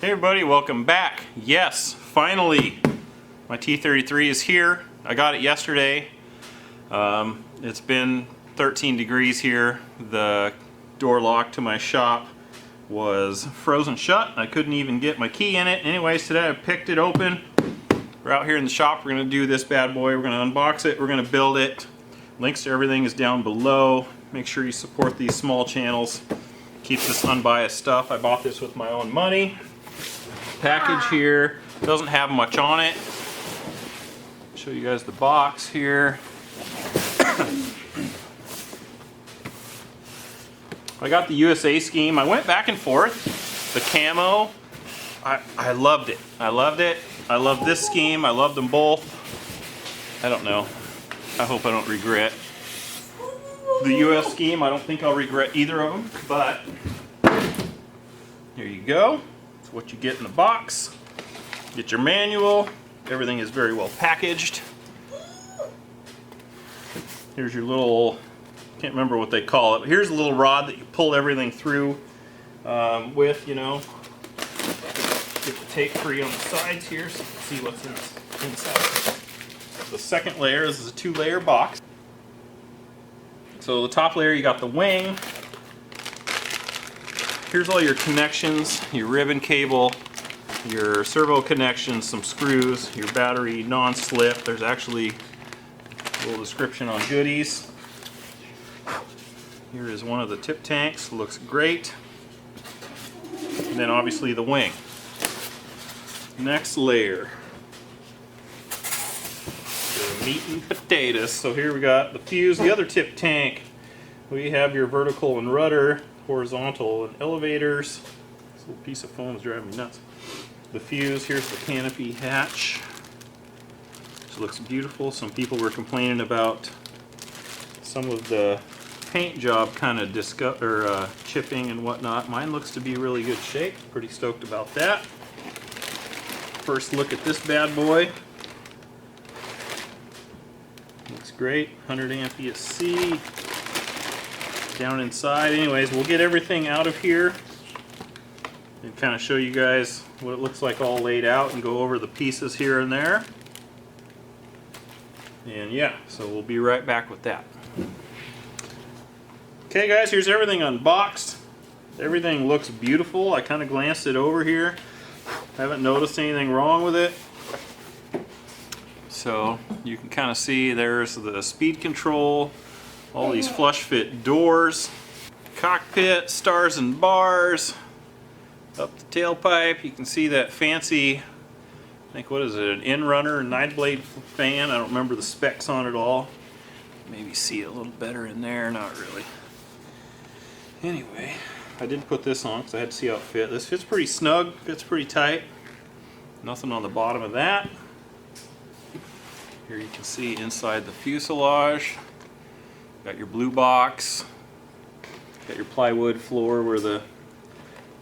Hey everybody, welcome back. Yes, finally, my T-33 is here. I got it yesterday. It's been 13 degrees here. The door lock to my shop was frozen shut. I couldn't even get my key in it. Anyways, today I picked it open. We're out here in the shop. We're going to do this bad boy. We're going to unbox it. We're going to build it. Links to everything is down below. Make sure you support these small channels. Keeps this unbiased stuff. I bought this with my own money. Package here doesn't have much on it. Show you guys the box here. I got the USA scheme. I went back and forth. The camo, I loved it. I loved it. I love this scheme. I love them both. I don't know. I hope I don't regret the US scheme. I don't think I'll regret either of them, but here you go. It's what you get in the box. Get your manual. Everything is very well packaged. Here's your little, can't remember what they call it, but here's a little rod that you pull everything through with, you know. Get the tape free on the sides here so you can see what's inside. The second layer is a 2-layer box. So the top layer, you got the wing. Here's all your connections, your ribbon cable, your servo connections, some screws, your battery non-slip. There's actually a little description on goodies. Here is one of the tip tanks, looks great. And then obviously the wing. Next layer. The meat and potatoes. So here we got the fuse, the other tip tank. We have your vertical and rudder, horizontal and elevators. This little piece of foam is driving me nuts. The fuse, here's the canopy hatch. Which looks beautiful. Some people were complaining about some of the paint job kind of chipping and whatnot. Mine looks to be really good shape. Pretty stoked about that. First look at this bad boy. Looks great. 100 amp ESC. Down inside. Anyways, we'll get everything out of here and kind of show you guys what it looks like all laid out and go over the pieces here and there. And yeah, so we'll be right back with that. Okay guys, here's everything unboxed. Everything looks beautiful. I kind of glanced it over here. Haven't noticed anything wrong with it. So you can kind of see there's the speed control, all these flush fit doors, cockpit, stars and bars, up the tailpipe. You can see that fancy, I think, what is it, an in-runner 9-blade fan. I don't remember the specs on it all. Maybe see it a little better in there, not really. Anyway, I did put this on because I had to see how it fit. This fits pretty snug, fits pretty tight. Nothing on the bottom of that. Here you can see inside the fuselage. Got your blue box. Got your plywood floor where the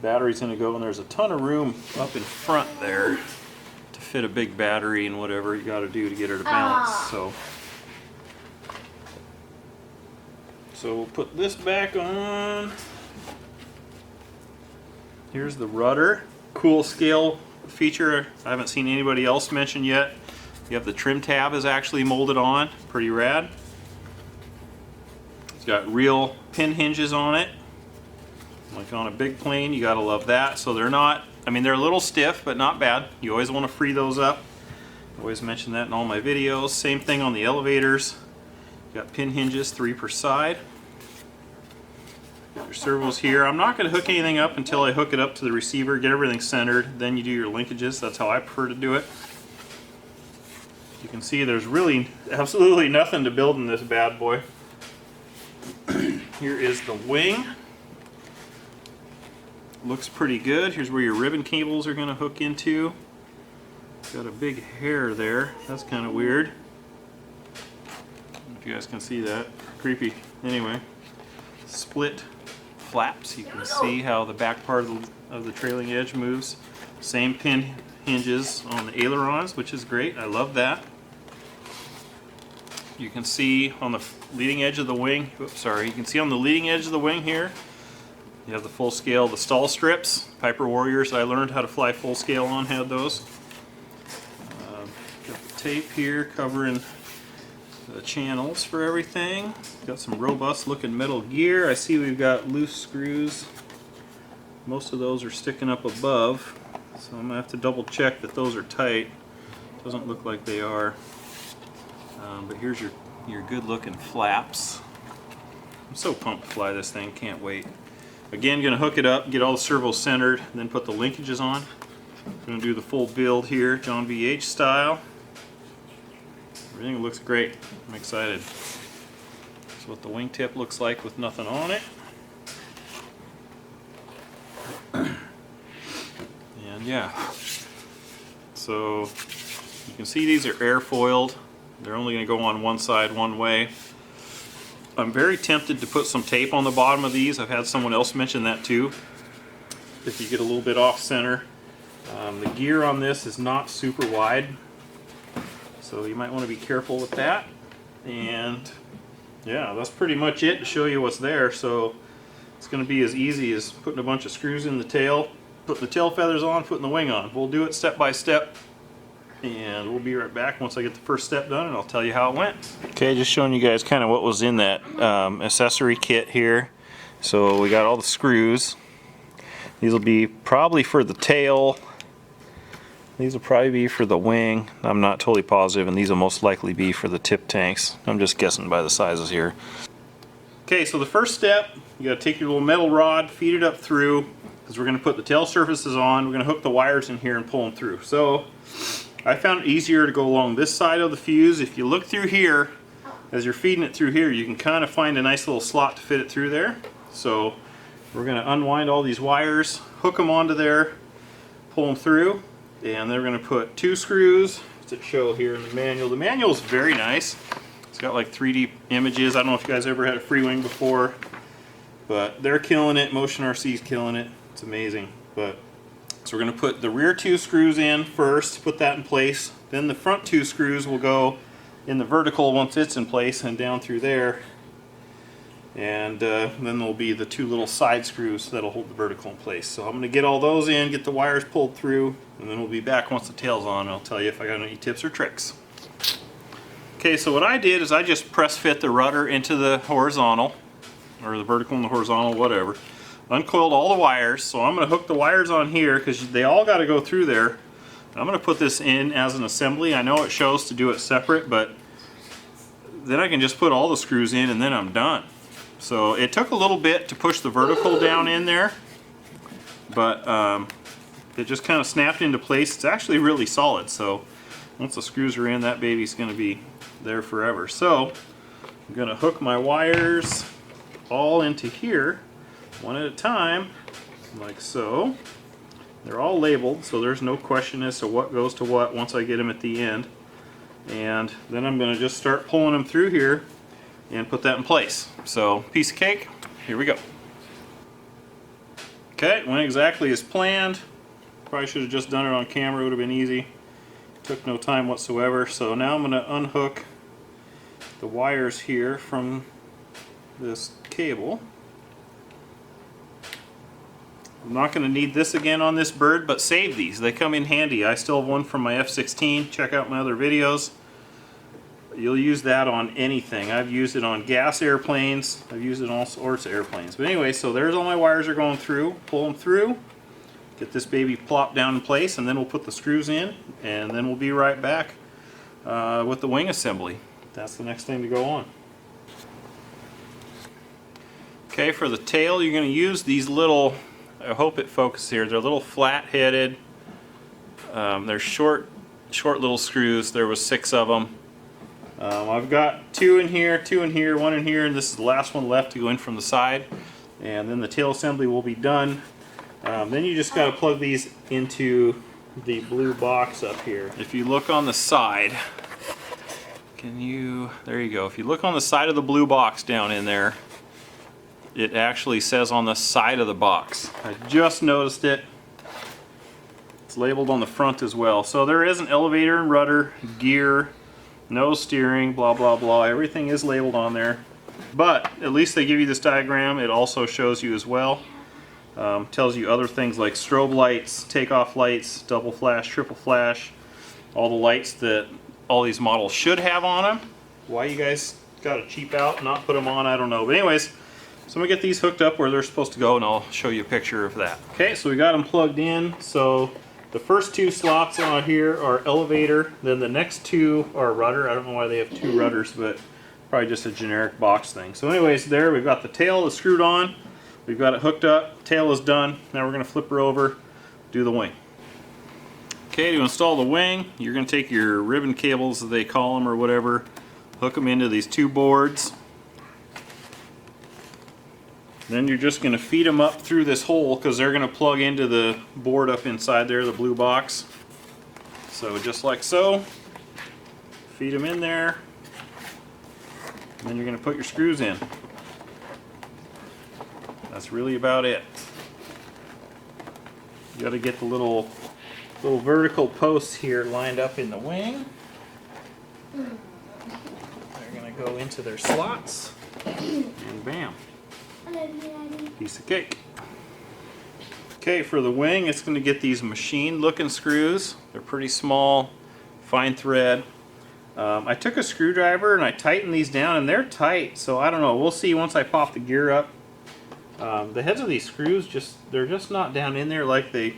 battery's going to go, and there's a ton of room up in front there to fit a big battery and whatever you got to do to get her to balance. So we'll put this back on. Here's the rudder. Cool scale feature I haven't seen anybody else mention yet. You have the trim tab is actually molded on. Pretty rad. It's got real pin hinges on it. Like on a big plane, you gotta love that. So they're not, I mean, they're a little stiff, but not bad. You always want to free those up. I always mention that in all my videos. Same thing on the elevators. You got pin hinges, 3 per side. Got your servos here. I'm not going to hook anything up until I hook it up to the receiver, get everything centered. Then you do your linkages. That's how I prefer to do it. You can see there's really absolutely nothing to build in this bad boy. Here is the wing. Looks pretty good. Here's where your ribbon cables are going to hook into. Got a big hair there. That's kind of weird. I don't know if you guys can see that. Creepy. Anyway, split flaps. You can see how the back part of the trailing edge moves. Same pin hinges on the ailerons, which is great. I love that. You can see on the leading edge of the wing, oops, sorry, you can see on the leading edge of the wing here, You have the full scale, the stall strips. Piper Warriors I learned how to fly full scale on had those. Got the tape here covering the channels for everything. Got some robust looking metal gear. I see we've got loose screws. Most of those are sticking up above, so I'm gonna have to double check that those are tight. Doesn't look like they are. But here's your good looking flaps. I'm so pumped to fly this thing, can't wait. Again, gonna hook it up, get all the servos centered, and then put the linkages on. Gonna do the full build here, JohnVH style. Everything looks great. I'm excited. That's what the wingtip looks like with nothing on it. And yeah, so you can see these are airfoiled. They're only going to go on one side one way. I'm very tempted to put some tape on the bottom of these. I've had someone else mention that too. If you get a little bit off center. The gear on this is not super wide, so you might want to be careful with that. And yeah, that's pretty much it to show you what's there. So it's going to be as easy as putting a bunch of screws in the tail, putting the tail feathers on, putting the wing on. We'll do it step by step, and we'll be right back once I get the first step done, and I'll tell you how it went. Okay, just showing you guys kind of what was in that accessory kit here. So we got all the screws. These will be probably for the tail. These will probably be for the wing. I'm not totally positive, and these will most likely be for the tip tanks. I'm just guessing by the sizes here. Okay, so the first step, you gotta take your little metal rod, feed it up through, because we're gonna put the tail surfaces on. We're gonna hook the wires in here and pull them through. So I found it easier to go along this side of the fuse. If you look through here, as you're feeding it through here, you can kind of find a nice little slot to fit it through there. So we're gonna unwind all these wires, hook them onto there, pull them through, and then we're gonna put 2 screws that show here in the manual. The manual is very nice. It's got like 3D images. I don't know if you guys ever had a Freewing before, but they're killing it. MotionRC's killing it. It's amazing. But so we're going to put the rear 2 screws in first, put that in place. Then the front 2 screws will go in the vertical once it's in place and down through there. And then there'll be the 2 little side screws that'll hold the vertical in place. So I'm going to get all those in, get the wires pulled through, and then we'll be back once the tail's on, and I'll tell you if I got any tips or tricks. Okay, so what I did is I just press fit the rudder into the horizontal, or the vertical and the horizontal, whatever. Uncoiled all the wires, so I'm going to hook the wires on here because they all got to go through there. I'm going to put this in as an assembly. I know it shows to do it separate, but then I can just put all the screws in and then I'm done. So it took a little bit to push the vertical down in there, but it just kind of snapped into place. It's actually really solid, so once the screws are in, that baby's going to be there forever. So I'm going to hook my wires all into here one at a time, like so. They're all labeled, so there's no question as to what goes to what once I get them at the end. And then I'm going to just start pulling them through here and put that in place. So, piece of cake, here we go. Okay, it went exactly as planned. Probably should have just done it on camera, it would have been easy. Took no time whatsoever. So now I'm going to unhook the wires here from this cable. I'm not going to need this again on this bird, but save these. They come in handy. I still have one from my F-16. Check out my other videos. You'll use that on anything. I've used it on gas airplanes. I've used it on all sorts of airplanes. But anyway, so there's all my wires are going through. Pull them through. Get this baby plopped down in place, and then we'll put the screws in, and then we'll be right back with the wing assembly. That's the next thing to go on. Okay, for the tail, you're going to use these little, I hope it focuses here, they're little flat-headed, they're short little screws. There was 6 of them. I've got 2 in here, 2 in here, 1 in here, and this is the last one left to go in from the side. And then the tail assembly will be done. Then you just got to plug these into the blue box up here. If you look on the side, there you go. If you look on the side of the blue box down in there, it actually says on the side of the box. I just noticed it. It's labeled on the front as well. So there is an elevator and rudder, gear, no steering, blah blah blah. Everything is labeled on there. But at least they give you this diagram. It also shows you as well Tells you other things like strobe lights, takeoff lights, double flash, triple flash, all the lights that all these models should have on them. Why you guys got to cheap out and not put them on, I don't know. But anyways, so I'm gonna get these hooked up where they're supposed to go, and I'll show you a picture of that. Okay, so we got them plugged in. So the first two slots on here are elevator, then the next two are rudder. I don't know why they have two rudders, but probably just a generic box thing. So anyways, there we've got the tail is screwed on. We've got it hooked up, tail is done. Now we're gonna flip her over, do the wing. Okay, to install the wing, you're gonna take your ribbon cables, as they call them or whatever, hook them into these two boards. Then you're just gonna feed them up through this hole because they're gonna plug into the board up inside there, the blue box. So just like so, feed them in there, and then you're gonna put your screws in. That's really about it. You gotta get the little vertical posts here lined up in the wing. They're gonna go into their slots, and bam. Piece of cake. Okay, for the wing, it's going to get these machined looking screws. They're pretty small, fine thread. I took a screwdriver and I tightened these down, and they're tight, so I don't know. We'll see once I pop the gear up. The heads of these screws, they're just not down in there like they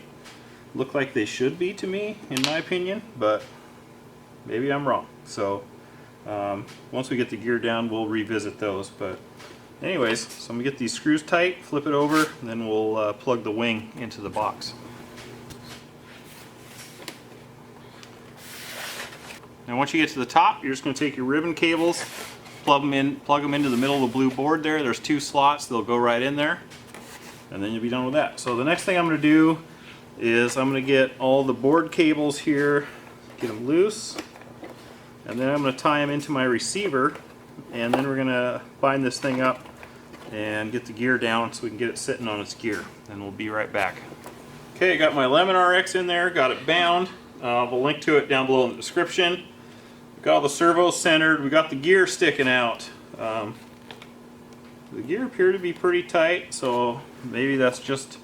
look like they should be to me, in my opinion, but maybe I'm wrong. So once we get the gear down, we'll revisit those. But anyways, so I'm going to get these screws tight, flip it over, and then we'll plug the wing into the box. Now once you get to the top, you're just going to take your ribbon cables, plug them into the middle of the blue board there. There's two slots, they'll go right in there, and then you'll be done with that. So the next thing I'm going to do is I'm going to get all the board cables here, get them loose, and then I'm going to tie them into my receiver. And then we're going to bind this thing up and get the gear down so we can get it sitting on its gear. And we'll be right back. Okay, I got my Lemon RX in there, got it bound. We'll link to it down below in the description. We got all the servos centered, we got the gear sticking out. The gear appear to be pretty tight, so maybe that's just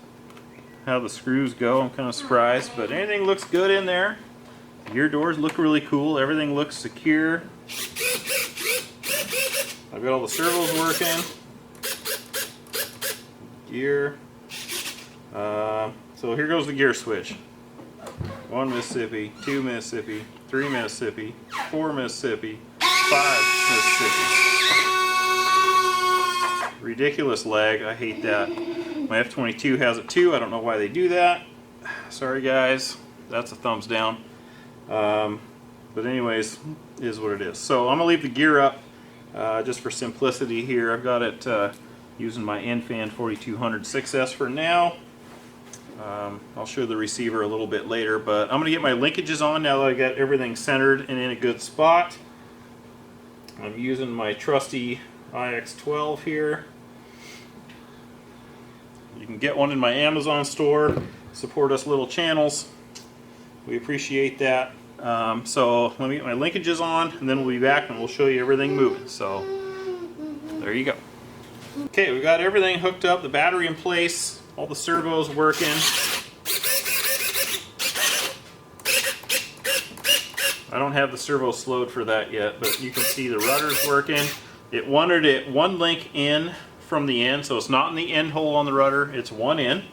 how the screws go. I'm kind of surprised, but anything looks good in there. Gear doors look really cool, everything looks secure. I've got all the servos working. Gear. So here goes the gear switch. 1 Mississippi, 2 Mississippi, 3 Mississippi, 4 Mississippi, 5 Mississippi. Ridiculous lag, I hate that. My F-22 has it too, I don't know why they do that. Sorry guys, that's a thumbs down. But anyways, is what it is. So I'm going to leave the gear up just for simplicity here. I've got it using my N-Fan 4200 6S for now. I'll show the receiver a little bit later, but I'm going to get my linkages on now that I got everything centered and in a good spot. I'm using my trusty IX12 here. You can get one in my Amazon store. Support us little channels. We appreciate that. So let me get my linkages on, and then we'll be back and we'll show you everything moving. So there you go. Okay, we got everything hooked up, the battery in place, all the servos working. I don't have the servo slowed for that yet, but you can see the rudder's working. It wanted it one link in from the end, so it's not in the end hole on the rudder, it's one in.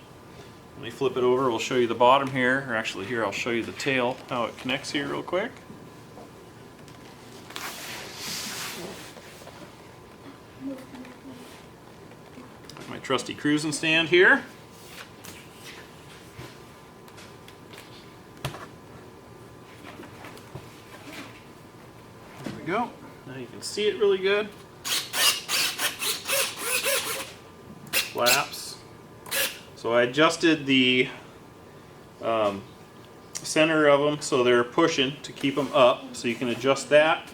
Let me flip it over, we'll show you the bottom here, or actually here I'll show you the tail, how it connects here real quick. Got my trusty cruising stand here. There we go, now you can see it really good. Flaps. So I adjusted the center of them so they're pushing to keep them up, so you can adjust that.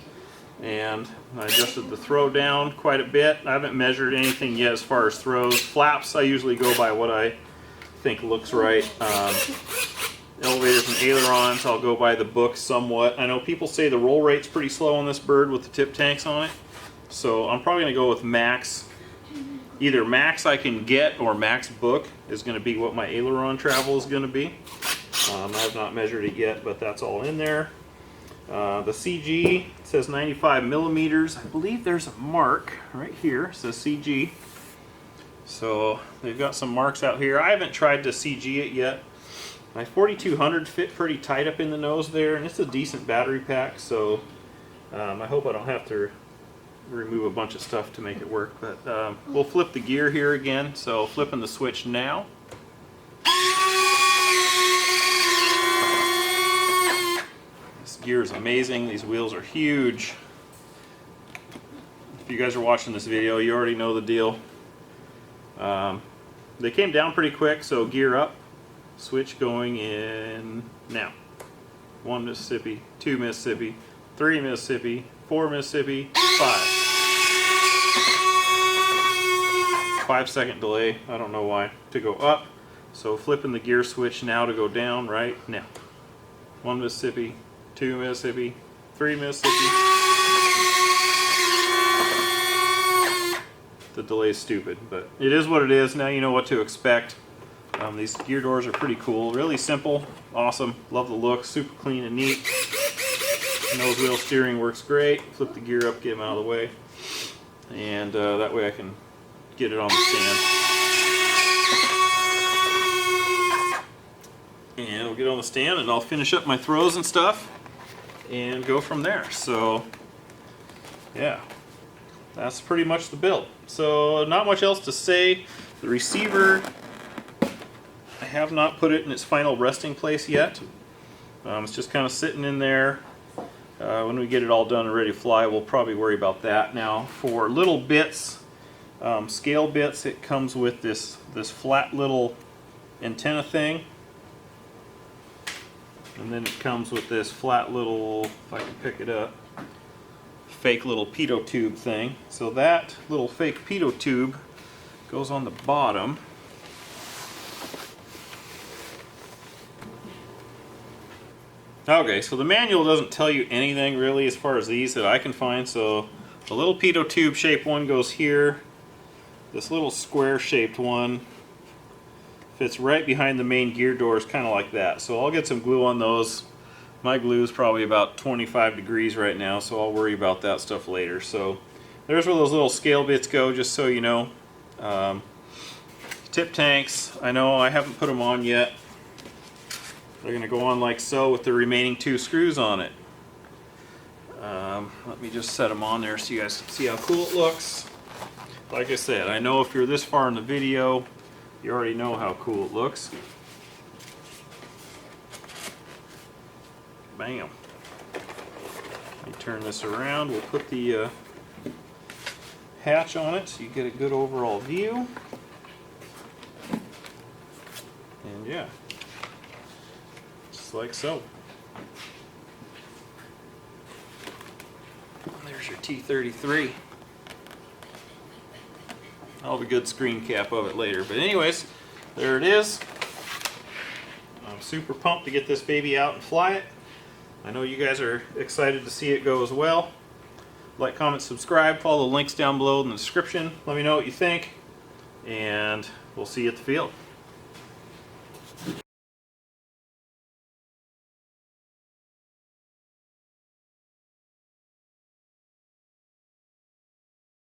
And I adjusted the throw down quite a bit. I haven't measured anything yet as far as throws. Flaps, I usually go by what I think looks right. Elevators and ailerons, I'll go by the book somewhat. I know people say the roll rate's pretty slow on this bird with the tip tanks on it, so I'm probably going to go with max either max I can get or max book is going to be what my aileron travel is going to be. I have not measured it yet, but that's all in there. The CG says 95 millimeters. I believe there's a mark right here. It says CG. So they've got some marks out here. I haven't tried to CG it yet. My 4200 fit pretty tight up in the nose there, and it's a decent battery pack, so I hope I don't have to remove a bunch of stuff to make it work. But we'll flip the gear here again, so flipping the switch now. This gear is amazing. These wheels are huge. If you guys are watching this video, you already know the deal. They came down pretty quick, so gear up. Switch going in now. 1 Mississippi, 2 Mississippi, 3 Mississippi, 4 Mississippi, 5. 5-second delay, I don't know why, to go up. So flipping the gear switch now to go down right now. 1 Mississippi, 2 Mississippi, 3 Mississippi. The delay is stupid, but it is what it is. Now you know what to expect. These gear doors are pretty cool, really simple, awesome, love the look, super clean and neat. Nose wheel steering works great. Flip the gear up, get them out of the way, and that way I can get it on the stand. And we'll get on the stand and I'll finish up my throws and stuff and go from there. So yeah, that's pretty much the build. So not much else to say. The receiver, I have not put it in its final resting place yet. It's just kind of sitting in there. When we get it all done and ready to fly, we'll probably worry about that. Now for little bits, scale bits, it comes with this flat little antenna thing. And then it comes with this flat little, if I can pick it up, fake little pitot tube thing. So that little fake pitot tube goes on the bottom. Okay, so the manual doesn't tell you anything really as far as these that I can find. So the little pitot tube shaped one goes here. This little square shaped one fits right behind the main gear doors, kind of like that. So I'll get some glue on those. My glue is probably about 25 degrees right now, so I'll worry about that stuff later. So there's where those little scale bits go, just so you know. Tip tanks, I know I haven't put them on yet. They're going to go on like so with the remaining 2 screws on it. Let me just set them on there so you guys can see how cool it looks. Like I said, I know if you're this far in the video, you already know how cool it looks. Bam. Let me turn this around. We'll put the hatch on it so you get a good overall view. And yeah, just like so. There's your T-33. I'll have a good screen cap of it later. But anyways, there it is. I'm super pumped to get this baby out and fly it. I know you guys are excited to see it go as well. Like, comment, subscribe, follow the links down below in the description. Let me know what you think, and we'll see you at the field.